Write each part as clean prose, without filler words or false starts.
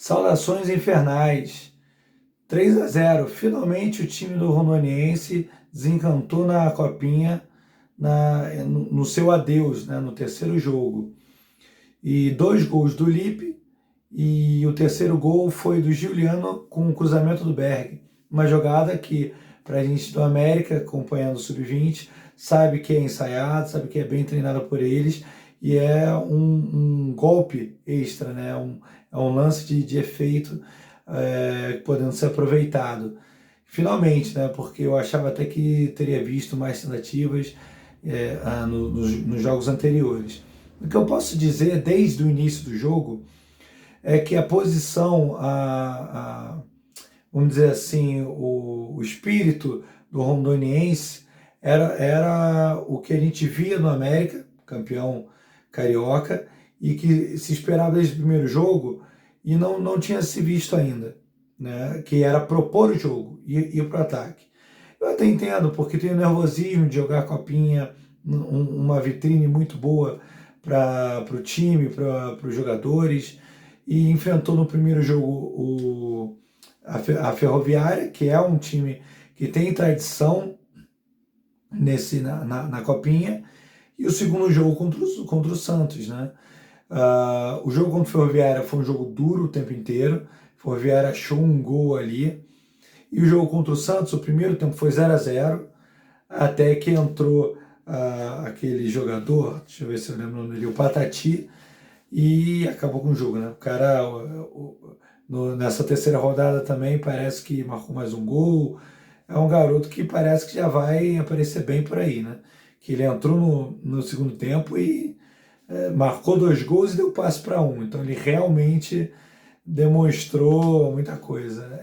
Saudações infernais. 3-0. Finalmente o time do Rondoniense desencantou na copinha, no seu adeus, né, no terceiro jogo. E 2 gols do Lippe, e o terceiro gol foi do Giuliano com o cruzamento do Berg. Uma jogada que, para a gente do América, acompanhando o Sub-20, sabe que é ensaiado, sabe que é bem treinado por eles, e é um golpe extra, né? É um lance de efeito, podendo ser aproveitado. Finalmente, né? Porque eu achava até que teria visto mais tentativas nos jogos anteriores. O que eu posso dizer desde o início do jogo é que a posição, vamos dizer assim, o espírito do rondoniense era o que a gente via no América, campeão carioca, e que se esperava desde o primeiro jogo e não tinha se visto ainda, né? Que era propor o jogo e ir para o ataque. Eu até entendo, porque tem o nervosismo de jogar a copinha, uma vitrine muito boa para o time, para os jogadores, e enfrentou no primeiro jogo a Ferroviária, que é um time que tem tradição na copinha, e o segundo jogo contra o Santos, né? O jogo contra o Ferroviária foi um jogo duro o tempo inteiro. A Ferroviária achou um gol ali. E o jogo contra o Santos, o primeiro tempo foi 0-0, até que entrou aquele jogador, deixa eu ver se eu lembro o nome dele, o Patati, e acabou com o jogo, né? O cara, nessa terceira rodada também, parece que marcou mais um gol. É um garoto que parece que já vai aparecer bem por aí, né? Que ele entrou no segundo tempo e marcou 2 gols e deu passe para um. Então ele realmente demonstrou muita coisa.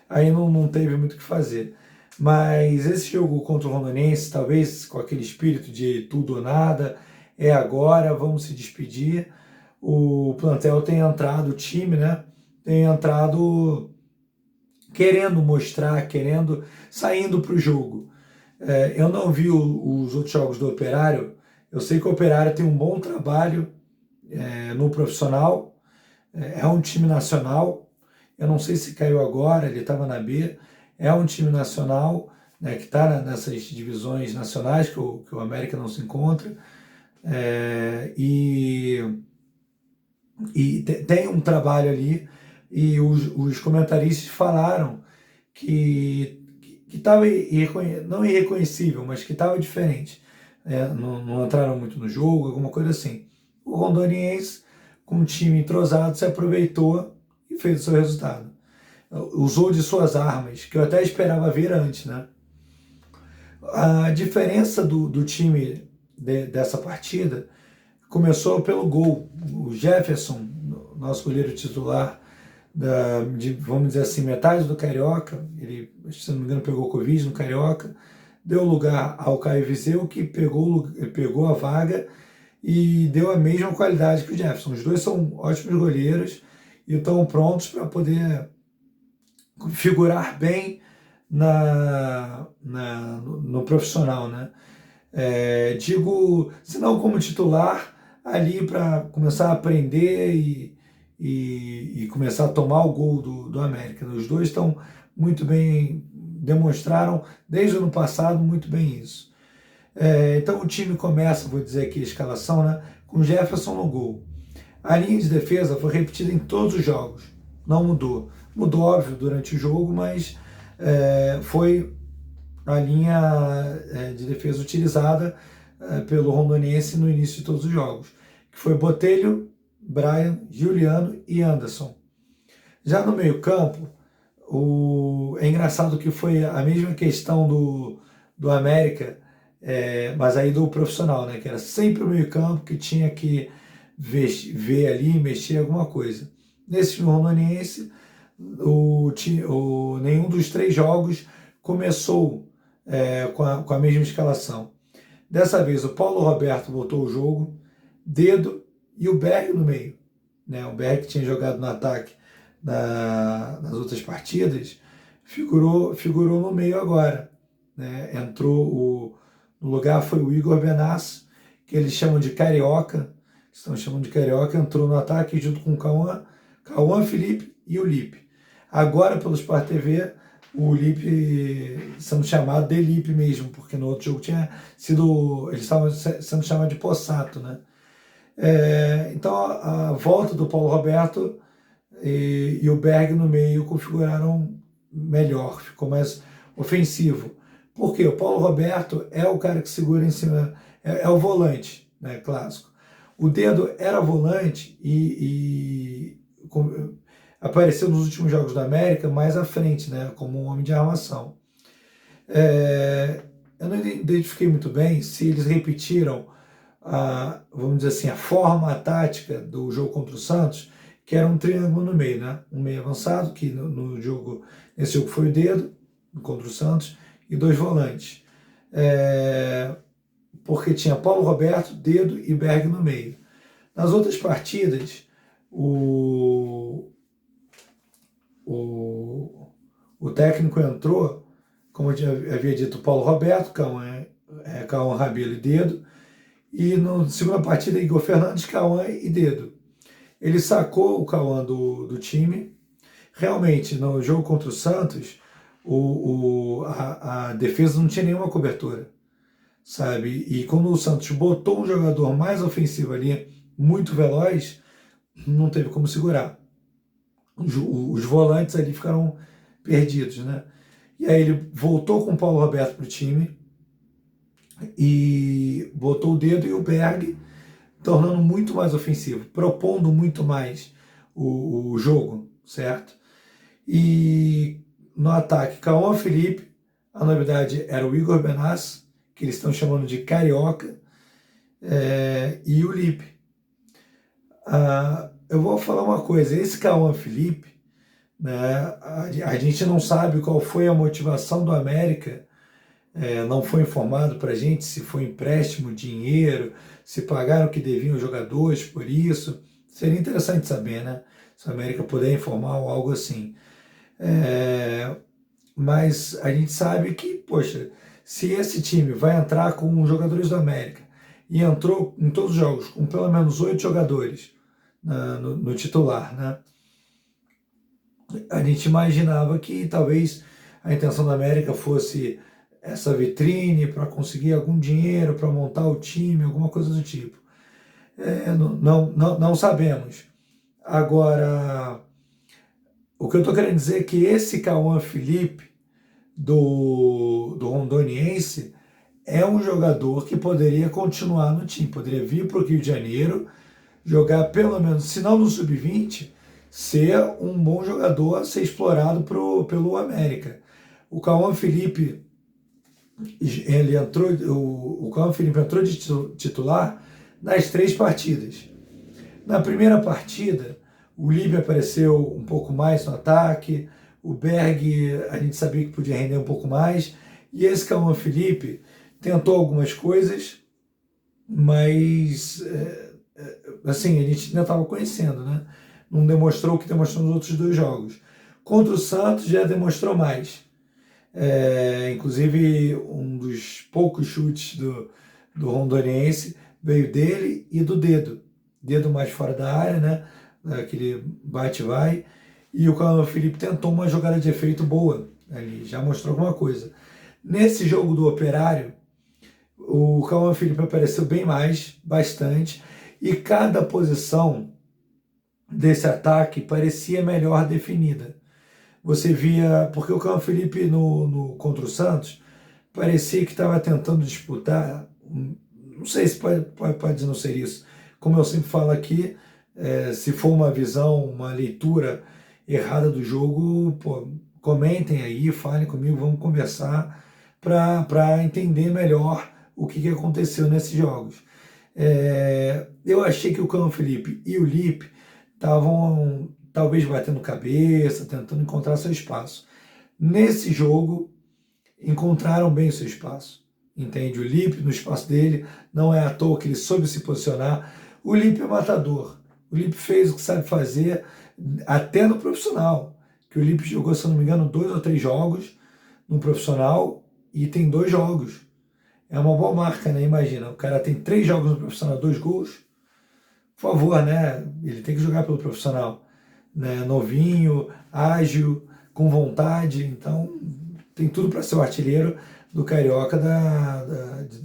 Aí não teve muito o que fazer. Mas esse jogo contra o Rondonense, talvez com aquele espírito de tudo ou nada, é agora, vamos se despedir. O plantel tem entrado, o time, né? Tem entrado querendo mostrar, saindo para o jogo. Eu não vi os outros jogos do Operário. Eu sei que o Operário tem um bom trabalho no profissional, é um time nacional. Eu não sei se caiu agora, ele estava na B. É um time nacional, né, que está nessas divisões nacionais que o América não se encontra. E tem um trabalho ali, e os comentaristas falaram que estava não irreconhecível, mas que estava diferente. Não entraram muito no jogo, alguma coisa assim. O Rondoniense, com um time entrosado, se aproveitou e fez o seu resultado. Usou de suas armas, que eu até esperava ver antes, né? A diferença do time dessa partida começou pelo gol. O Jefferson, nosso goleiro titular, vamos dizer assim, metade do Carioca, ele, se não me engano, pegou Covid no Carioca, deu lugar ao Caio Viseu, que pegou a vaga e deu a mesma qualidade que o Jefferson. Os dois são ótimos goleiros e estão prontos para poder figurar bem no profissional, né? Digo, se não como titular, ali para começar a aprender e começar a tomar o gol do América. Os dois estão muito bem, demonstraram desde o ano passado muito bem isso. Então o time começa, vou dizer aqui a escalação, né, com Jefferson no gol. A linha de defesa foi repetida em todos os jogos, não mudou. Mudou, óbvio, durante o jogo, mas foi a linha de defesa utilizada pelo Rondoniense no início de todos os jogos, que foi Botelho, Brian, Giuliano e Anderson. Já no meio-campo, é engraçado que foi a mesma questão do América, mas aí do profissional, né? Que era sempre o meio-campo que tinha que ver ali, mexer alguma coisa. Nesse time rondoniense, nenhum dos 3 jogos começou com a mesma escalação. Dessa vez, o Paulo Roberto voltou ao jogo, Dedo e o Berg no meio. Né? O Berg, que tinha jogado no ataque nas outras partidas, figurou no meio agora. Né? No lugar foi o Igor Benassi, que eles chamam de Carioca, entrou no ataque junto com o Cauã, Cauã, Felipe e o Lipe. Agora, pelo Sport TV, o Lipe sendo chamado de Lipe mesmo, porque no outro jogo tinha sido. Eles estavam sendo chamados de Possato, né? Então a volta do Paulo Roberto e o Berg no meio configuraram melhor, ficou mais ofensivo. Por quê? O Paulo Roberto é o cara que segura em cima, é o volante, né, clássico. O Dedo era volante apareceu nos últimos jogos da América mais à frente, né, como um homem de armação. Eu não identifiquei muito bem se eles repetiram vamos dizer assim, a forma, a tática do jogo contra o Santos, que era um triângulo no meio, né? Um meio avançado, que nesse jogo foi o Dedo, contra o Santos, e dois volantes. Porque tinha Paulo Roberto, Dedo e Berg no meio. Nas outras partidas, o técnico entrou, como eu havia dito, Paulo Roberto, Cauã, Rabelo e Dedo, e na segunda partida, Igor Fernandes, Cauã e Dedo. Ele sacou o Cauã do time. Realmente, no jogo contra o Santos, a defesa não tinha nenhuma cobertura, sabe? E quando o Santos botou um jogador mais ofensivo ali, muito veloz, não teve como segurar. Os volantes ali ficaram perdidos, né? E aí ele voltou com o Paulo Roberto para o time e botou o Dedo e o Berg, tornando muito mais ofensivo, propondo muito mais o jogo, certo? E no ataque, Cauã, Felipe, a novidade era o Igor Benassi, que eles estão chamando de Carioca, e o Lipe. Eu vou falar uma coisa, esse Cauã Felipe, né, a gente não sabe qual foi a motivação do América, não foi informado para a gente se foi empréstimo, dinheiro, se pagaram o que deviam os jogadores por isso. Seria interessante saber, né? Se a América puder informar ou algo assim. Mas a gente sabe que, poxa, se esse time vai entrar com os jogadores do América e entrou em todos os jogos com pelo menos 8 jogadores no titular, né? A gente imaginava que talvez a intenção da América fosse essa vitrine para conseguir algum dinheiro para montar o time, alguma coisa do tipo. Não sabemos. Agora, o que eu estou querendo dizer é que esse Cauã Felipe do Rondoniense é um jogador que poderia continuar no time, poderia vir para o Rio de Janeiro, jogar pelo menos, se não no sub-20, ser um bom jogador a ser explorado pelo América. O Cauã Felipe, o Cauã Felipe entrou de titular nas 3 partidas. Na primeira partida, o Lipe apareceu um pouco mais no ataque, o Berg a gente sabia que podia render um pouco mais, e esse Cauã Felipe tentou algumas coisas, mas assim, a gente ainda estava conhecendo, né? Não demonstrou o que demonstrou nos outros 2 jogos. Contra o Santos já demonstrou mais. Inclusive, um dos poucos chutes do Rondoniense veio dele e do Dedo mais fora da área, né? Aquele bate-vai. E o Cauã Felipe tentou uma jogada de efeito boa ali, já mostrou alguma coisa. Nesse jogo do Operário, o Cauã Felipe apareceu bem mais, bastante, e cada posição desse ataque parecia melhor definida. Você via, porque o Cauã Felipe contra o Santos parecia que estava tentando disputar, não sei se pode não ser isso, como eu sempre falo aqui, se for uma visão, uma leitura errada do jogo, pô, comentem aí, falem comigo, vamos conversar para entender melhor o que aconteceu nesses jogos. Eu achei que o Cauã Felipe e o Lipe estavam talvez batendo cabeça, tentando encontrar seu espaço. Nesse jogo, encontraram bem o seu espaço. Entende? O Lipe no espaço dele, não é à toa que ele soube se posicionar. O Lipe é matador. O Lipe fez o que sabe fazer, até no profissional. Que o Lipe jogou, se não me engano, 2 ou 3 jogos no profissional e tem 2 jogos. É uma boa marca, né? Imagina, o cara tem 3 jogos no profissional, 2 gols. Por favor, né? Ele tem que jogar pelo profissional. né, novinho, ágil, com vontade, então tem tudo para ser o artilheiro do Carioca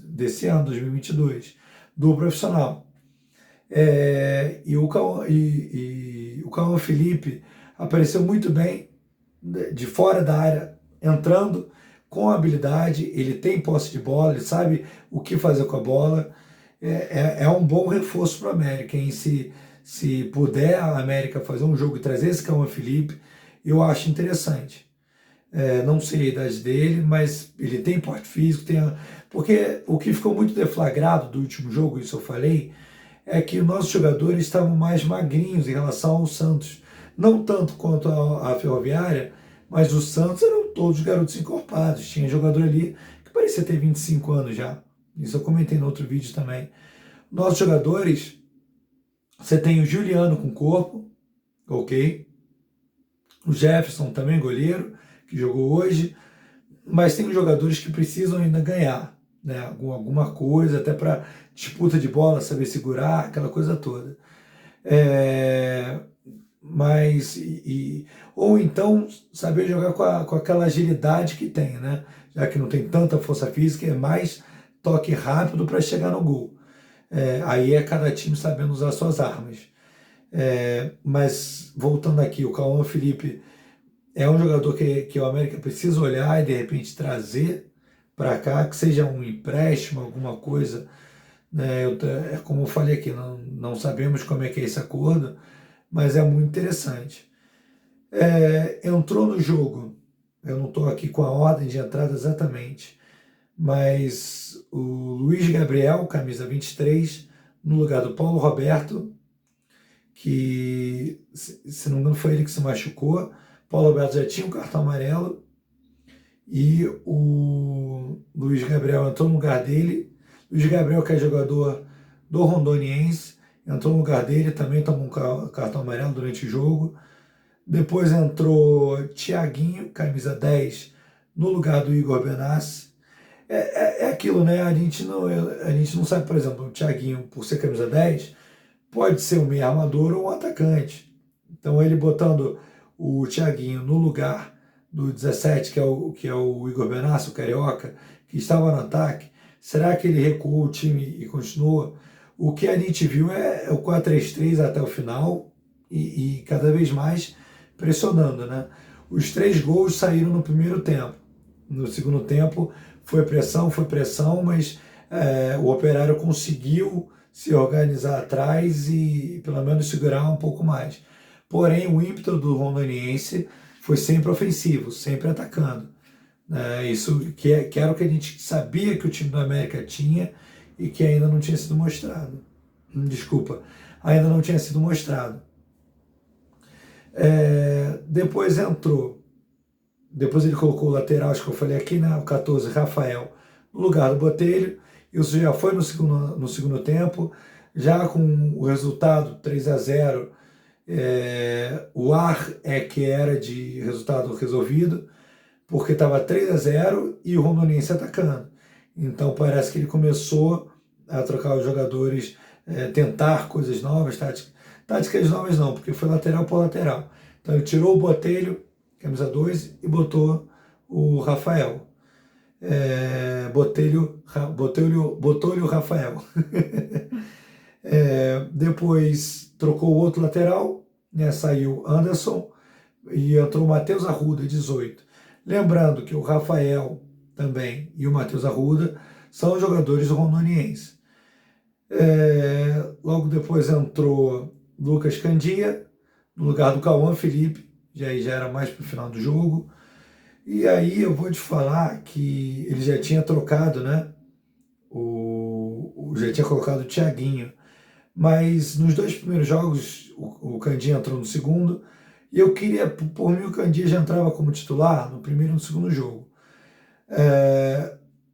desse ano, 2022, do profissional. E o Cauã Felipe apareceu muito bem de fora da área, entrando com habilidade, ele tem posse de bola, ele sabe o que fazer com a bola. É um bom reforço para a América. Hein? Se puder a América fazer um jogo e trazer esse Cauã Felipe, eu acho interessante. Não sei a idade dele, mas ele tem porte físico, porque o que ficou muito deflagrado do último jogo, isso eu falei, é que os nossos jogadores estavam mais magrinhos em relação ao Santos. Não tanto quanto a Ferroviária, mas os Santos eram todos garotos encorpados. Tinha jogador ali que parecia ter 25 anos já. Isso eu comentei no outro vídeo também. Nossos jogadores, você tem o Juliano com corpo, ok? O Jefferson também, goleiro, que jogou hoje. Mas tem jogadores que precisam ainda ganhar, né? Alguma coisa, até para disputa de bola, saber segurar, aquela coisa toda. É, mas, ou então saber jogar com aquela agilidade que tem, né? Já que não tem tanta força física, é mais toque rápido para chegar no gol. Aí é cada time sabendo usar suas armas. Mas voltando aqui, o Cauã Felipe é um jogador que o América precisa olhar e de repente trazer para cá, que seja um empréstimo, alguma coisa, né? Como eu falei aqui, não sabemos como é que é esse acordo, mas é muito interessante. Entrou no jogo, eu não estou aqui com a ordem de entrada exatamente, mas o Luiz Gabriel, camisa 23, no lugar do Paulo Roberto, que, se não me engano, foi ele que se machucou. Paulo Roberto já tinha um cartão amarelo e o Luiz Gabriel entrou no lugar dele. Luiz Gabriel, que é jogador do Rondoniense, entrou no lugar dele, também tomou um cartão amarelo durante o jogo. Depois entrou Thiaguinho, camisa 10, no lugar do Igor Benassi. É aquilo, né? A gente não sabe, por exemplo, o Thiaguinho, por ser camisa 10, pode ser um meio armador ou um atacante. Então ele botando o Thiaguinho no lugar do 17, que é o Igor Benassi, o Carioca, que estava no ataque, será que ele recuou o time e continua? O que a gente viu é o 4-3-3 até o final e cada vez mais pressionando, né? Os 3 gols saíram no primeiro tempo. No segundo tempo foi pressão, mas o Operário conseguiu se organizar atrás e pelo menos segurar um pouco mais. Porém, o ímpeto do Rondoniense foi sempre ofensivo, sempre atacando. Isso que era o que a gente sabia que o time do América tinha e que ainda não tinha sido mostrado. Desculpa, ainda não tinha sido mostrado. Depois ele colocou o lateral, acho que eu falei aqui, né, o 14, Rafael, no lugar do Botelho. Isso já foi no segundo tempo, já com o resultado 3-0. O ar que era de resultado resolvido, porque estava 3-0 e o Rondoniense atacando. Então parece que ele começou a trocar os jogadores, tentar coisas novas, táticas novas não, porque foi lateral por lateral. Então ele tirou o Botelho, camisa 2, e botou o Rafael. Botelho Rafael. Depois trocou o outro lateral, né, saiu Anderson e entrou o Matheus Arruda, 18. Lembrando que o Rafael também e o Matheus Arruda são jogadores do Rondoniense. Logo depois entrou Lucas Candia, no lugar do Cauã Felipe, já era mais para o final do jogo. E aí eu vou te falar que ele já tinha trocado, né? Já tinha colocado o Thiaguinho. Mas nos 2 primeiros jogos, o Candia entrou no segundo. E eu queria, por mim, o Candia já entrava como titular no primeiro e no segundo jogo.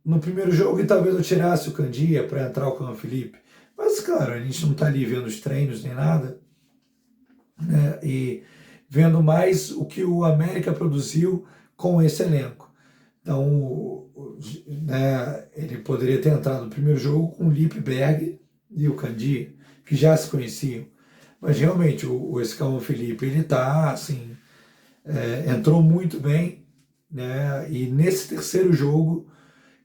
No primeiro jogo, e talvez eu tirasse o Candia para entrar o Cauã Felipe. Mas, claro, a gente não está ali vendo os treinos nem nada, né? E vendo mais o que o América produziu com esse elenco. Então, né, ele poderia ter entrado no primeiro jogo com o Lippberg e o Candia, que já se conheciam. Mas realmente, esse Calvin Felipe, ele tá, assim, entrou muito bem, né? E nesse terceiro jogo,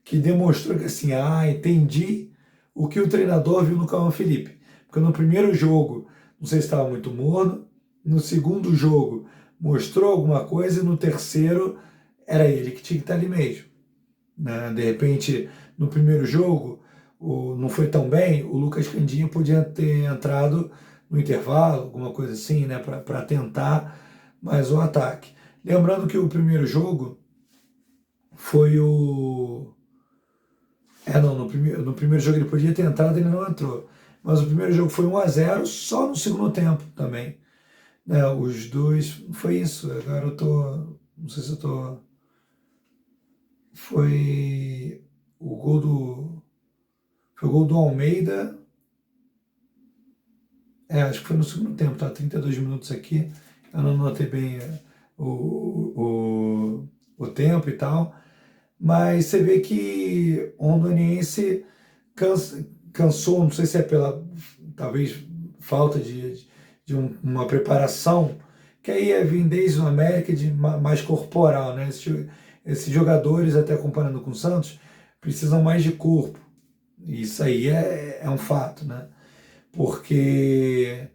que demonstrou que, assim, entendi o que o treinador viu no Calvin Felipe. Porque no primeiro jogo, não sei se estava muito morno, no segundo jogo, mostrou alguma coisa, e no terceiro, era ele que tinha que estar ali mesmo, né? De repente, no primeiro jogo, não foi tão bem, o Lucas Candinha podia ter entrado no intervalo, alguma coisa assim, né, para tentar mais o ataque. Lembrando que o primeiro jogo foi o. Não, no primeiro jogo ele podia ter entrado, ele não entrou. Mas o primeiro jogo foi 1-0 só no segundo tempo também, né? Os dois. Foi isso. Agora eu tô. Não sei se eu tô. Foi o gol do. Foi o gol do Almeida. Acho que foi no segundo tempo, tá? 32 minutos aqui. Eu não notei bem o tempo e tal. Mas você vê que o Rondoniense cansou, não sei se é pela, talvez, falta de uma preparação, que aí é vir desde o América mais corporal, né? Esses jogadores, até comparando com o Santos, precisam mais de corpo. Isso aí é um fato, né? Porque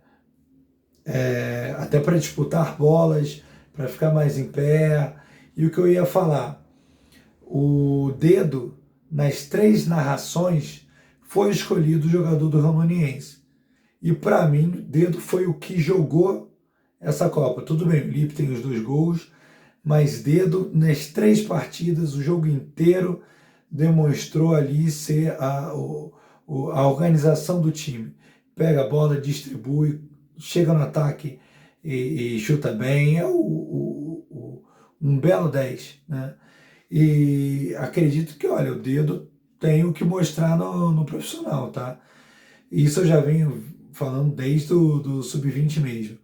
até para disputar bolas, para ficar mais em pé. E o que eu ia falar, o Dedo, nas três narrações, foi escolhido o jogador do Ramoniense. E para mim, o Dedo foi o que jogou essa Copa. Tudo bem, o Lipe tem os 2 gols, mas Dedo, nas 3 partidas, o jogo inteiro, demonstrou ali ser a organização do time. Pega a bola, distribui, chega no ataque e chuta bem. É um belo 10, né? E acredito que, olha, o Dedo tem o que mostrar no profissional, tá? Isso eu já venho falando desde do sub-20 mesmo.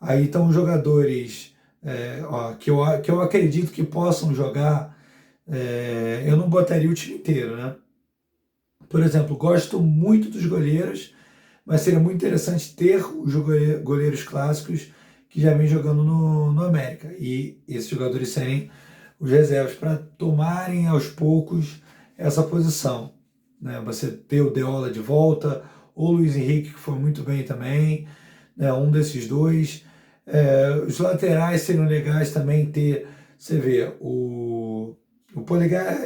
Aí estão jogadores que eu acredito que possam jogar. Eu não botaria o time inteiro, né? Por exemplo, gosto muito dos goleiros, mas seria muito interessante ter os goleiros clássicos que já vem jogando no América. E esses jogadores serem os reservas para tomarem aos poucos essa posição, né? Você ter o Deola de volta, ou o Luiz Henrique, que foi muito bem também, né? Um desses dois. Os laterais seriam legais também ter. Você vê, o Polegar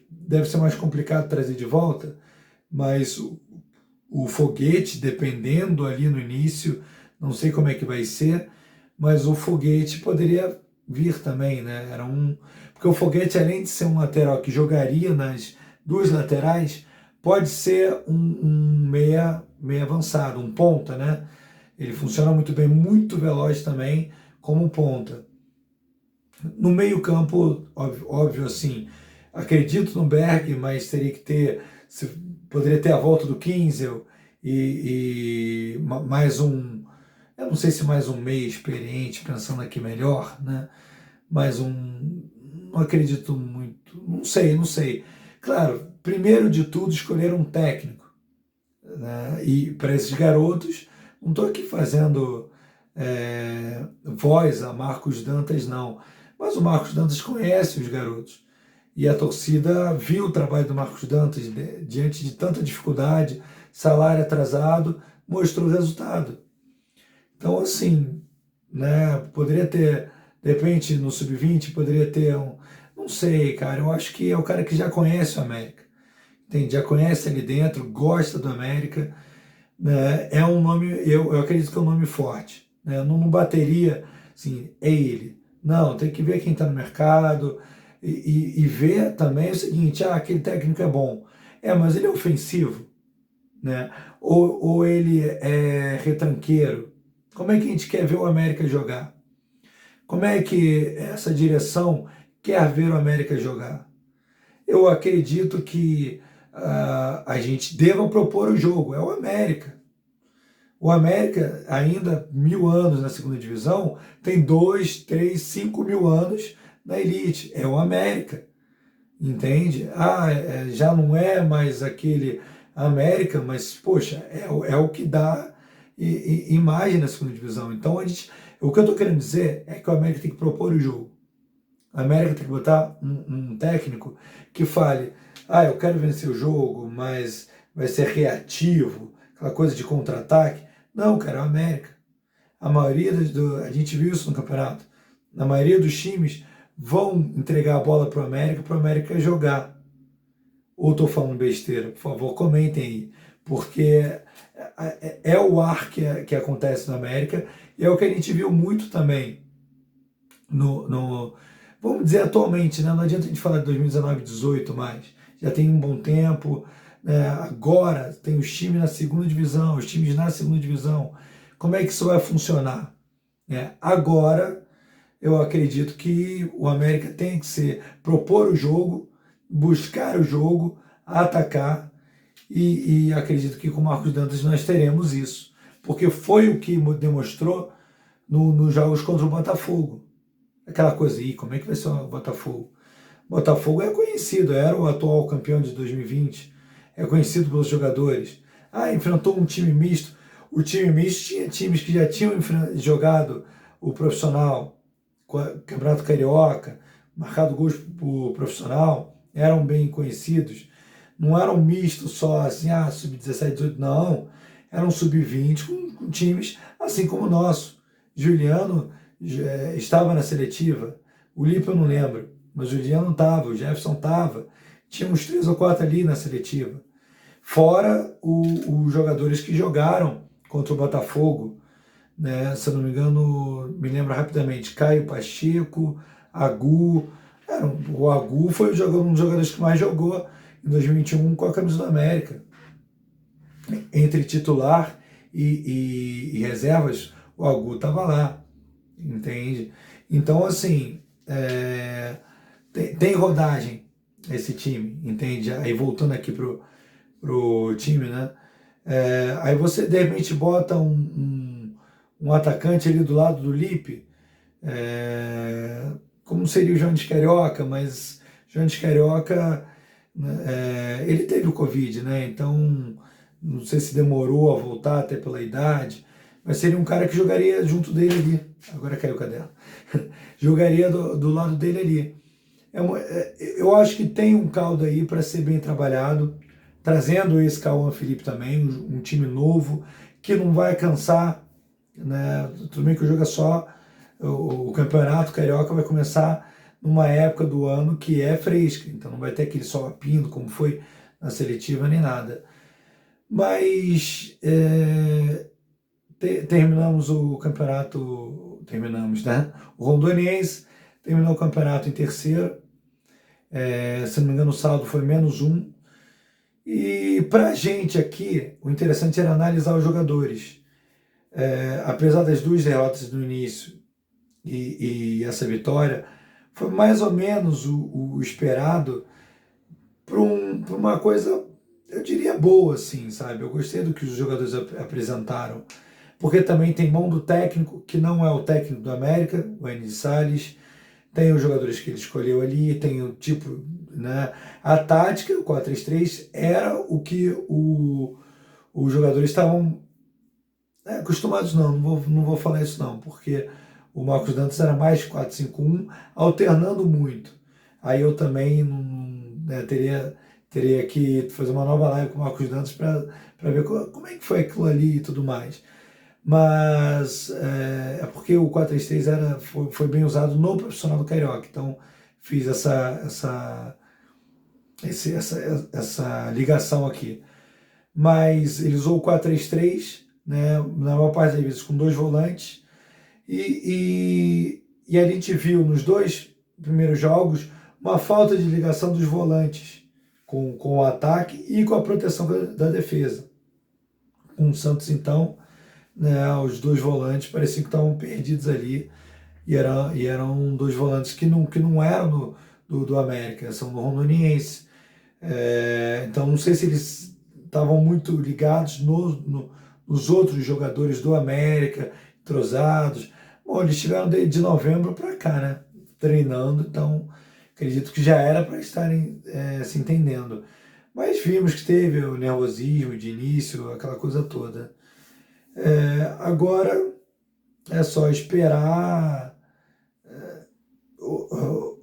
deve ser mais complicado trazer de volta, mas o Foguete, dependendo ali no início, não sei como é que vai ser, mas o Foguete poderia vir também, né? Porque o Foguete, além de ser um lateral que jogaria nas 2 laterais, pode ser um meia avançado, um ponta, né? Ele funciona muito bem, muito veloz também como ponta. No meio-campo, óbvio, assim, acredito no Berg, mas teria que ter, poderia ter a volta do Kinzel e mais um, eu não sei se mais um meio experiente, pensando aqui melhor, né? Mais um, não acredito muito, não sei. Claro, primeiro de tudo, escolher um técnico, né? E para esses garotos, não estou aqui fazendo voz a Marcos Dantas, não. Mas o Marcos Dantas conhece os garotos. E a torcida viu o trabalho do Marcos Dantas diante de tanta dificuldade, salário atrasado, mostrou o resultado. Então, assim, né, poderia ter, de repente, no sub-20, poderia ter um. Não sei, cara, eu acho que é o cara que já conhece o América. Entende? Já conhece ali dentro, gosta do América, né? É um nome, eu acredito que é um nome forte, né? Não bateria, assim, é ele. Não, tem que ver quem está no mercado e ver também o seguinte, aquele técnico é bom. Mas ele é ofensivo, né? Ou ele é retranqueiro. Como é que a gente quer ver o América jogar? Como é que essa direção quer ver o América jogar? Eu acredito que a gente deva propor o jogo, é o América. O América, ainda 1.000 anos na segunda divisão, tem 2, 3, 5.000 anos na elite. É o América, entende? Já não é mais aquele América, mas, poxa, é o que dá, imagem na segunda divisão. Então, o que eu estou querendo dizer é que o América tem que propor o jogo. A América tem que botar um técnico que fale, eu quero vencer o jogo, mas vai ser reativo, aquela coisa de contra-ataque. Não, cara, é o América. A gente viu isso no campeonato. A maioria dos times vão entregar a bola para o América jogar. Ou estou falando besteira? Por favor, comentem aí. Porque é o ar que acontece na América e é o que a gente viu muito também vamos dizer atualmente, né? Não adianta a gente falar de 2019, 2018 mais. Já tem um bom tempo. Né? Agora tem os times na segunda divisão, os times na segunda divisão. Como é que isso vai funcionar? Agora eu acredito que o América tem que propor o jogo, buscar o jogo, atacar, e acredito que com o Marcos Dantas nós teremos isso, porque foi o que demonstrou nos jogos contra o Botafogo. Aquela coisa aí, como é que vai ser o Botafogo? Botafogo é conhecido, era o atual campeão de 2020, é conhecido pelos jogadores. Enfrentou um time misto. O time misto tinha times que já tinham jogado o profissional, Campeonato Carioca, marcado gols por profissional, eram bem conhecidos. Não era um misto só assim, sub-17, 18, não. Era um sub-20 com times assim como o nosso. Juliano estava na seletiva, o Lipe eu não lembro, mas o Juliano estava, o Jefferson estava. Tinha uns 3 ou 4 ali na seletiva. Fora os jogadores que jogaram contra o Botafogo, né? Se eu não me engano, me lembro rapidamente, Caio Pacheco, Agu. O Agu foi um dos jogadores que mais jogou em 2021 com a camisa do América. Entre titular e reservas, o Agu estava lá, entende? Então, assim, tem rodagem esse time, entende? Aí voltando aqui pro time, né? Aí você de repente bota um atacante ali do lado do Lipe, como seria o João de Carioca, mas João de Carioca, né, ele teve o Covid, né? Então não sei se demorou a voltar até pela idade, mas seria um cara que jogaria junto dele ali. Agora caiu o caderno. Jogaria do lado dele ali. Eu acho que tem um caldo aí para ser bem trabalhado, trazendo esse Cauã Felipe também, um time novo, que não vai cansar, né? Tudo bem que o jogo é só, o campeonato carioca vai começar numa época do ano que é fresca, então não vai ter aquele sol apindo como foi na seletiva nem nada. Mas terminamos o campeonato, né? O Rondoniense terminou o campeonato em terceiro, se não me engano o saldo foi -1. E para a gente aqui, o interessante era analisar os jogadores. Apesar das 2 derrotas no início e essa vitória, foi mais ou menos o esperado para uma coisa, eu diria, boa, assim, sabe? Eu gostei do que os jogadores apresentaram, porque também tem mão do técnico, que não é o técnico do América, o Enis Salles, tem os jogadores que ele escolheu ali, tem o tipo, né? A tática, o 4-3-3, era o que os jogadores estavam acostumados, não vou falar isso não, porque o Marcos Dantas era mais 4-5-1, alternando muito. Aí eu também teria que fazer uma nova live com o Marcos Dantas para ver como é que foi aquilo ali e tudo mais. Mas é porque o 4-3-3 foi bem usado no profissional do Carioca, então fiz essa ligação aqui. Mas ele usou o 4-3-3, né, na maior parte das vezes com 2 volantes, e a gente viu nos 2 primeiros jogos uma falta de ligação dos volantes com o ataque e com a proteção da defesa. Com o Santos, então, né, os 2 volantes pareciam que estavam perdidos ali, e eram 2 volantes que não eram do América, são do Rondoniense. Então não sei se eles estavam muito ligados nos outros jogadores do América, entrosados. Bom, eles estiveram de novembro para cá, né, treinando, então acredito que já era para estarem se entendendo. Mas vimos que teve o nervosismo de início, aquela coisa toda. Agora é só esperar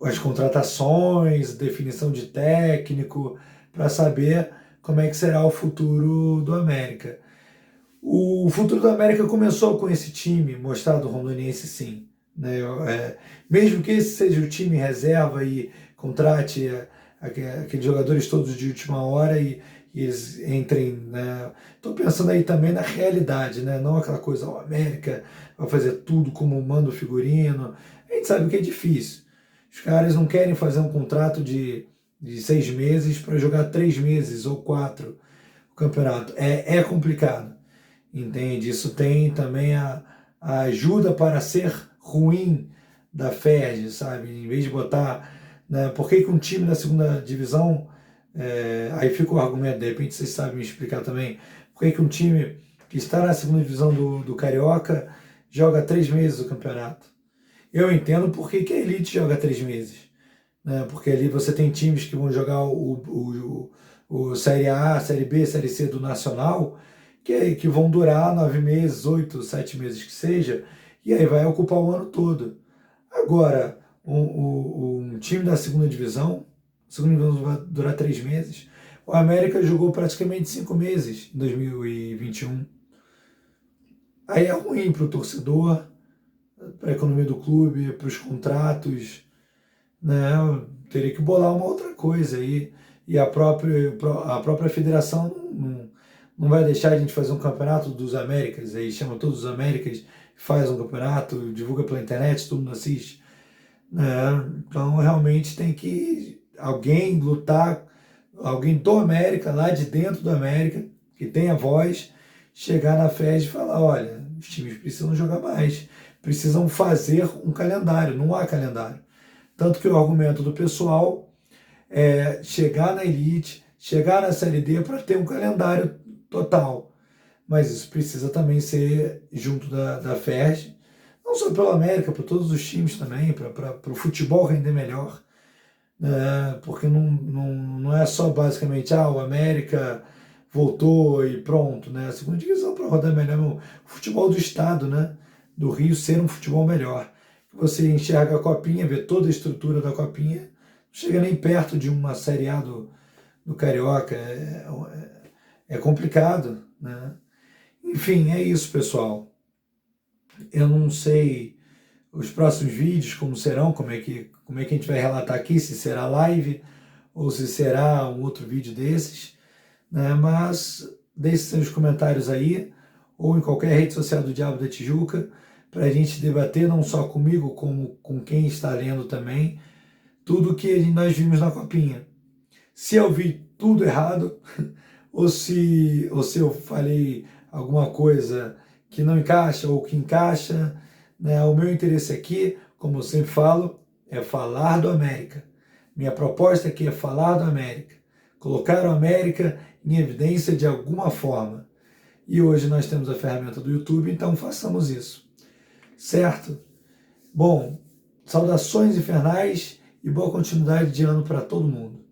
as contratações, definição de técnico, para saber como é que será o futuro do América. O futuro do América começou com esse time mostrado rondoniense, sim. Né? Mesmo que esse seja o time reserva e contrate aqueles jogadores todos de última hora e eles entrem. Estou pensando aí também na realidade, né? Não aquela coisa, o América vai fazer tudo como manda o figurino. A gente sabe que é difícil. Os caras não querem fazer um contrato de 6 meses para jogar 3 meses ou 4 o campeonato. É complicado. Entende? Isso tem também a ajuda para ser ruim da FERJ, sabe? Em vez de botar. Né, por que um time da segunda divisão. Aí fica o argumento, de repente vocês sabem me explicar também. Por que um time que está na segunda divisão do Carioca joga 3 meses o campeonato? Eu entendo por que a Elite joga 3 meses. Né? Porque ali você tem times que vão jogar o Série A, Série B, Série C do Nacional, que vão durar 9 meses, 8, 7 meses que seja, e aí vai ocupar o ano todo. Agora, um time da segunda divisão vai durar 3 meses. O América jogou praticamente 5 meses em 2021. Aí é ruim para o torcedor, para a economia do clube, para os contratos, né? Teria que bolar uma outra coisa aí. E a própria federação não vai deixar a gente fazer um campeonato dos Américas, aí chama todos os Américas, faz um campeonato, divulga pela internet, todo mundo assiste. Né? Então realmente tem que alguém lutar, alguém do América, lá de dentro do América, que tenha voz, chegar na FED e falar, olha, os times precisam jogar mais, precisam fazer um calendário, não há calendário. Tanto que o argumento do pessoal é chegar na Elite, chegar na Série D para ter um calendário total. Mas isso precisa também ser junto da FERJ, não só pelo América, para todos os times também, para o futebol render melhor. Porque não é só basicamente, o América voltou e pronto. Né? A segunda divisão para rodar melhor o futebol do estado, né? Do Rio ser um futebol melhor. Você enxerga a Copinha, vê toda a estrutura da Copinha, não chega nem perto de uma Série A do Carioca. É complicado, né? Enfim, é isso, pessoal. Eu não sei os próximos vídeos como serão, como é que a gente vai relatar aqui, se será live ou se será um outro vídeo desses, né? Mas deixe seus comentários aí, ou em qualquer rede social do Diabo da Tijuca, para a gente debater não só comigo, como com quem está lendo também, tudo que nós vimos na Copinha. Se eu vi tudo errado, ou se eu falei alguma coisa que não encaixa ou que encaixa, né? O meu interesse aqui, como eu sempre falo, é falar do América. Minha proposta aqui é falar do América, colocar o América em evidência de alguma forma. E hoje nós temos a ferramenta do YouTube, então façamos isso. Certo? Bom, saudações infernais e boa continuidade de ano para todo mundo.